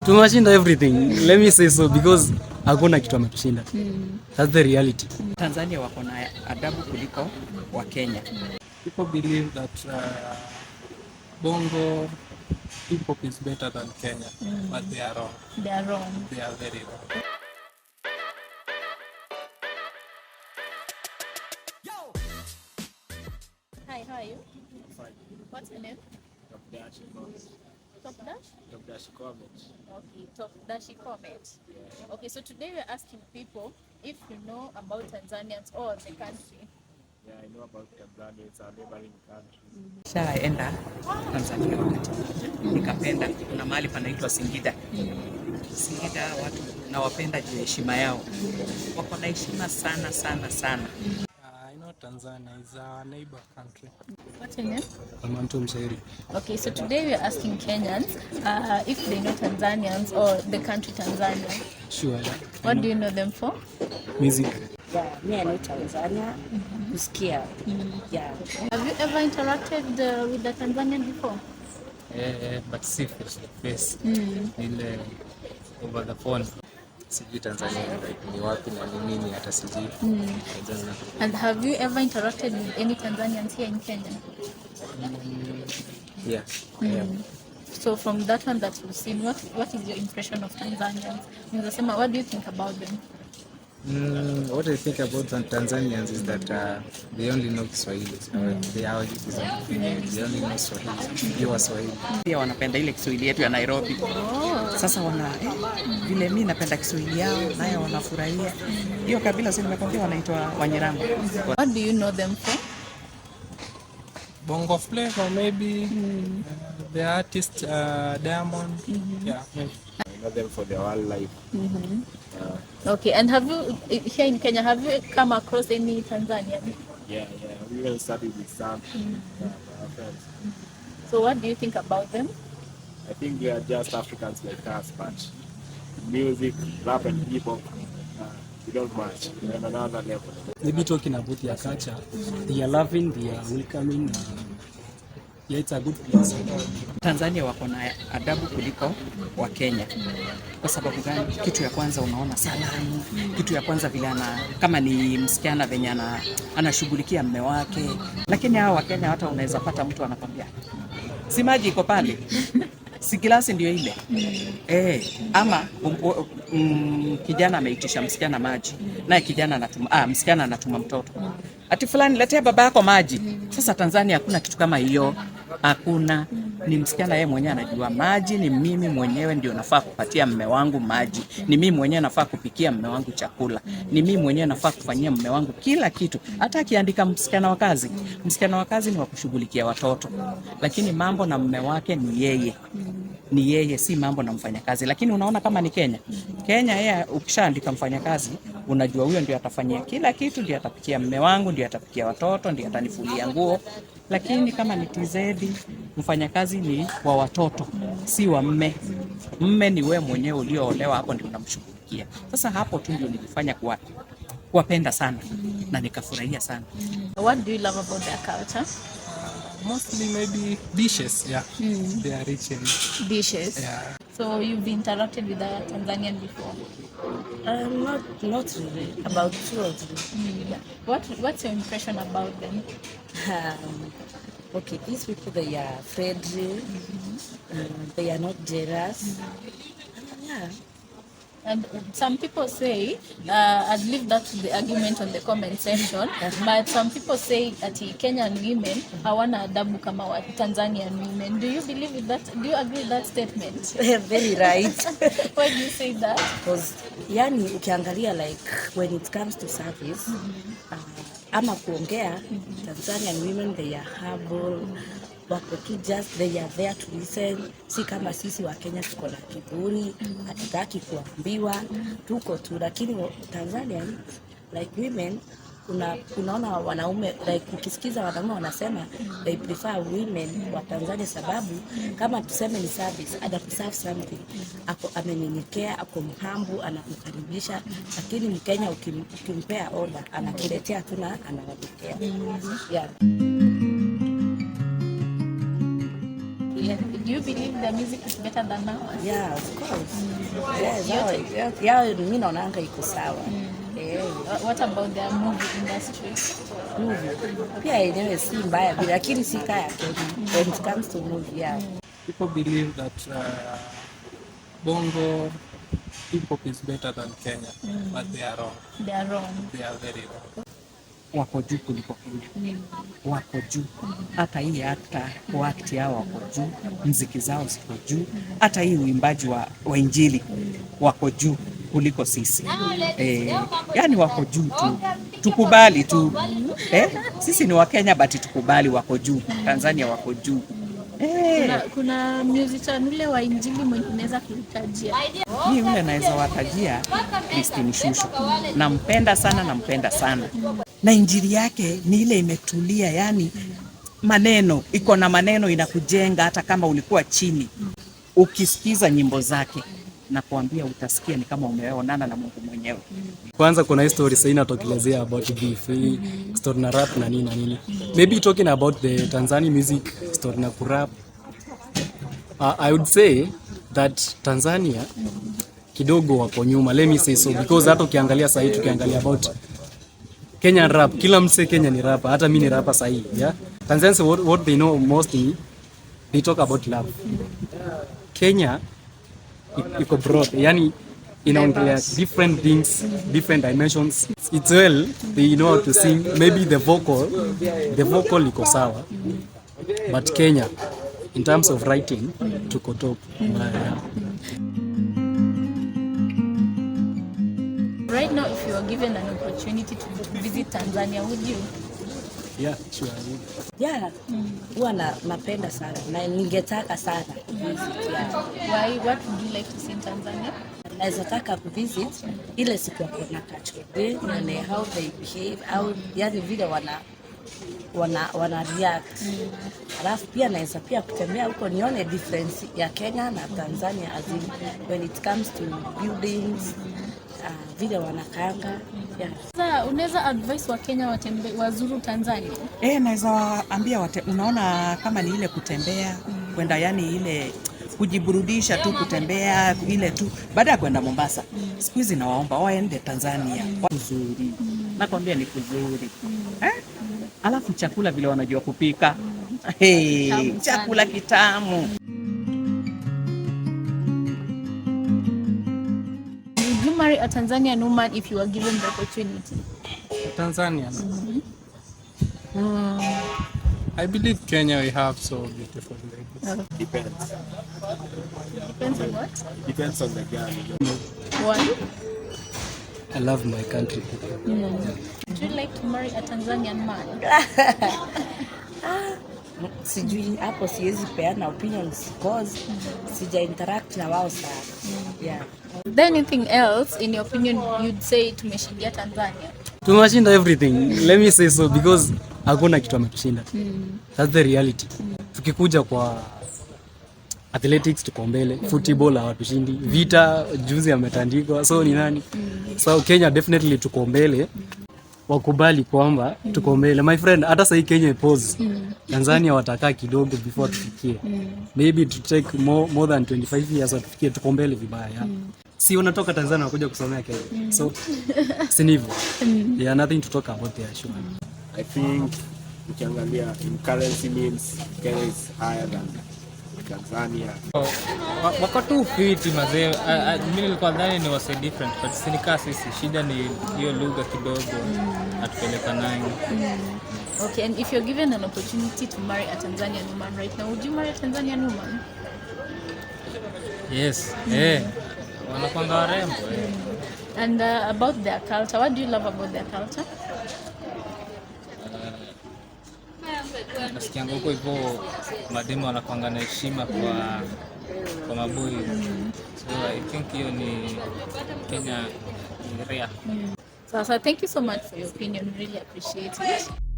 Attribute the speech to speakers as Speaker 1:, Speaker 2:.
Speaker 1: Tumeshinda everything. Let me say so because hakuna kitu ametushinda. That's the reality.
Speaker 2: Tanzania wako na adabu kuliko wa Kenya.
Speaker 3: People believe that Bongo hip hop is better than Kenya, but they are wrong.
Speaker 4: They are wrong.
Speaker 3: They are very wrong.
Speaker 4: Hi, how are you?
Speaker 5: Fine.
Speaker 4: What's your name?
Speaker 5: Top Dash Comment.
Speaker 4: Top Dash?
Speaker 5: Top Dash Comment.
Speaker 4: Okay, Top Dashi comment.
Speaker 5: Yeah.
Speaker 4: Okay, so today we're asking people if you know about Tanzanians or the country.
Speaker 5: Yeah, I know about Tanzania. It's a neighboring country.
Speaker 2: Shaenda Tanzania wakati nikapenda, kuna mahali panaitwa Singida. Singida watu nawapenda juu ya heshima yao. Wako na heshima sana sana sana.
Speaker 3: I know Tanzania is a neighbor country.
Speaker 4: What's your name?
Speaker 1: Amantu Mshairi.
Speaker 4: Okay, so today we're asking Kenyans if they know Tanzanians or the country Tanzania.
Speaker 1: Sure.
Speaker 4: What do you know them for?
Speaker 1: Music.
Speaker 6: Yeah, me I know Tanzania. Kusikia. Yeah.
Speaker 4: Have you ever interacted with the Tanzanian before?
Speaker 3: But see face to face. Ile over the phone.
Speaker 7: Sijui Tanzania ni wapi na ni nini hata sijui.
Speaker 4: And have you ever interacted with any Tanzanians here in Kenya?
Speaker 7: Yeah. Yeah.
Speaker 4: So from that one that you've seen, what is your impression of Tanzanians? Unasema, what do you think about them?
Speaker 7: What I think about Tanzanians is that they only know Kiswahili. They are they only know Swahili. Pure Swahili.
Speaker 2: Pia wanapenda ile Kiswahili yetu ya Nairobi. Sasa wana vile mimi napenda Kiswahili yao nayo wanafurahia. Hiyo kabila si nimekwambia wanaitwa Wanyiramba.
Speaker 4: What do you know them for?
Speaker 3: Bongo flavor maybe. The artist Diamond. Yeah, maybe.
Speaker 5: I know them for their wildlife.
Speaker 4: Okay, and have you, here in Kenya, have you come across any Tanzanian?
Speaker 5: Yeah. We will study with some our friends.
Speaker 4: So what do you think about them?
Speaker 5: I think we are just Africans like us, but music, rap and hip hop, we don't match. We're on another level.
Speaker 1: Maybe talking about their culture. They are loving, they are welcoming. Yeah, it's a good place.
Speaker 2: Tanzania wako na adabu kuliko wa Kenya. Kwa sababu gani? Kitu ya kwanza unaona salamu. Kitu ya kwanza vile kama ni msichana venye anashughulikia mume wake. Lakini hao wa Kenya hata unaweza pata mtu anakwambia si maji iko pale. Si glasi ndio ile. Ama kijana ameitisha msichana maji. Naye kijana anatuma msichana anatuma mtoto. Ati fulani letea baba yako maji. Sasa Tanzania hakuna kitu kama hiyo. Hakuna. Ni msichana yeye mwenyewe anajua maji ni mimi mwenyewe ndio nafaa kupatia mume wangu maji. Ni mimi mwenyewe nafaa kupikia mume wangu chakula. Ni mimi mwenyewe nafaa kufanyia mume wangu kila kitu. Hata akiandika msichana wa kazi. Msichana wa kazi ni wa kushughulikia watoto. Lakini mambo na mume wake ni yeye. Ni yeye, si mambo na mfanyakazi. Lakini unaona kama ni Kenya. Kenya yeye ukishaandika mfanyakazi, unajua huyo ndio atafanyia kila kitu, ndio atapikia mume wangu, ndio atapikia watoto, ndio atanifulia nguo. Lakini kama ni TZ, mfanyakazi ni wa watoto, si wa mume. Mume ni wewe mwenyewe ulioolewa, hapo ndio unamshughulikia. Sasa hapo tu ndio nilifanya kuwapenda sana na nikafurahia sana.
Speaker 4: What do you love about their culture?
Speaker 3: Mostly maybe dishes. Yeah. They are rich in
Speaker 4: Dishes.
Speaker 3: yeah.
Speaker 4: So you've interacted with a Tanzanian before?
Speaker 6: Not really. About 2 or 3. Yeah.
Speaker 4: What's your impression about them?
Speaker 6: Okay, these people, they are friendly. They are not jealous. Yeah.
Speaker 4: And some people say, I'd leave that to the argument on the comment section, but some people say that Kenyan women hawana adabu kama wa Tanzanian women. Do you believe with that? Do you agree with that statement?
Speaker 6: Very right.
Speaker 4: Why do you say that?
Speaker 6: Because yani ukiangalia like when it comes to service, ama kuongea, Tanzanian women, they are humble. Wako tu just they are there to listen. Si kama sisi wa Kenya tuko na kiburi, hatutaki kuambiwa, tuko tu. Lakini Tanzanian like women, unaona wanaume like ukisikiza wanaume wanasema they prefer women wa Tanzania sababu kama tuseme ni service, ada kuserve something, ako amenyenyekea, ako mhambu, anakukaribisha. Lakini Mkenya ukimpea order anakuletea tu na anawaletea. Yeah.
Speaker 4: Do you believe the music is better than ours?
Speaker 6: Yeah, of course. Yeah, mimi naonanga iko sawa.
Speaker 4: What about the movie industry?
Speaker 6: Movie. Pia yenyewe si mbaya bila, lakini si kaya Kenya. When it comes to movie, yeah.
Speaker 3: People believe that Bongo hip hop is better than Kenya, but they are wrong.
Speaker 4: They are wrong.
Speaker 3: They are very wrong.
Speaker 2: Wako juu kuliko Kenya. Wako juu. Hata hii akti yao wako juu, mziki zao ziko juu, hata hii uimbaji wa injili wako juu kuliko sisi. Yani wako juu tu. Tukubali tu. Sisi ni wa Kenya but tukubali wako juu. Tanzania wako juu.
Speaker 4: Kuna musician ule wa injili mwenye unaweza kutajia?
Speaker 2: Mimi yule naweza watajia Christine Shusho. Nampenda sana. Na injili yake ni ile imetulia, yani maneno, iko na maneno inakujenga hata kama ulikuwa chini. Ukisikiza nyimbo zake na kuambia utasikia ni kama umeonana na Mungu mwenyewe.
Speaker 1: Kwanza kuna story sasa inatokelezea about beef, story na rap na nini. Maybe talking about the Tanzanian music story na kurap. I would say that Tanzania kidogo wako nyuma. Let me say so because hata ukiangalia sasa hivi tukiangalia about Kenyan rap, kila mse Kenya ni rapper, hata mimi ni rapper sasa hivi, yeah. Tanzanians what they know mostly they talk about love. Kenya iko broad, yani inaongelea different things, different dimensions. It's well they know how to sing, maybe the vocal iko sawa, but Kenya in terms of writing tuko top.
Speaker 4: Right now, if you are given an opportunity to visit Tanzania, would you?
Speaker 1: Yeah, sure.
Speaker 6: Yeah, huwa napenda sana na ningetaka sana visit, yeah.
Speaker 4: Why? What would you like to see in Tanzania?
Speaker 6: Naweza taka kuvisit ile siku wako na culture day na how they behave, how yani vile wana react. Alafu pia naweza pia kutembea huko nione difference ya Kenya na Tanzania as in when it comes to buildings, vile wanakaanga. Yeah.
Speaker 4: Sasa unaweza advise wa Kenya wazuru Tanzania?
Speaker 2: Naweza waambia unaona kama ni ile kutembea, kwenda yani ile kujiburudisha tu, kutembea ile tu baada ya kwenda Mombasa. Siku hizi nawaomba waende Tanzania. Kuzuri. Nakwambia ni kuzuri. Alafu chakula vile wanajua kupika. Chakula kitamu.
Speaker 4: Would you marry a Tanzanian woman if you were given the opportunity?
Speaker 3: Tanzanian. I believe Kenya we have so beautiful ladies.
Speaker 5: Depends.
Speaker 4: Depends on what?
Speaker 5: Depends on the girl.
Speaker 4: Why?
Speaker 1: I love my country.
Speaker 4: Would you like to marry a Tanzanian man?
Speaker 6: Sijui hapo, siwezi peana opinions because sija interact na wao sana. Yeah.
Speaker 4: Is there anything else in your opinion you'd say tumeshindia Tanzania?
Speaker 1: Tumeshinda everything. Let me say so because hakuna kitu ametushinda. That's the reality. Tukikuja kwa athletics tuko mbele, football hawatushindi, vita juzi ametandikwa, so ni nani? So Kenya definitely tuko mbele. Wakubali kwamba tuko mbele. My friend, hata sasa Kenya pause. Tanzania watakaa kidogo before tufikie. Maybe to take more than 25 years tufikie, tuko mbele vibaya. Si unatoka Tanzania unakuja kusomea Kenya. So si hivyo. Yeah, nothing to talk about there, sure.
Speaker 5: I think ukiangalia in currency means Kenya is higher than Tanzania.
Speaker 3: Wako tu fiti mazee. Mimi nilikuwa dhani ni wase different but sinika sisi shida ni hiyo lugha kidogo atupeleka nayo.
Speaker 4: Okay, and if you're given an opportunity to marry a Tanzanian woman right now, would you marry a Tanzanian woman?
Speaker 3: Yes. Wanakuanga warembo.
Speaker 4: And about their culture, what do you love about their culture?
Speaker 3: Nasikianga huko hivyo mademu wanakuanga na heshima kwa maboi. So I think hiyo ni Kenya ni rare.
Speaker 4: So thank you so much for your opinion. Really appreciate it.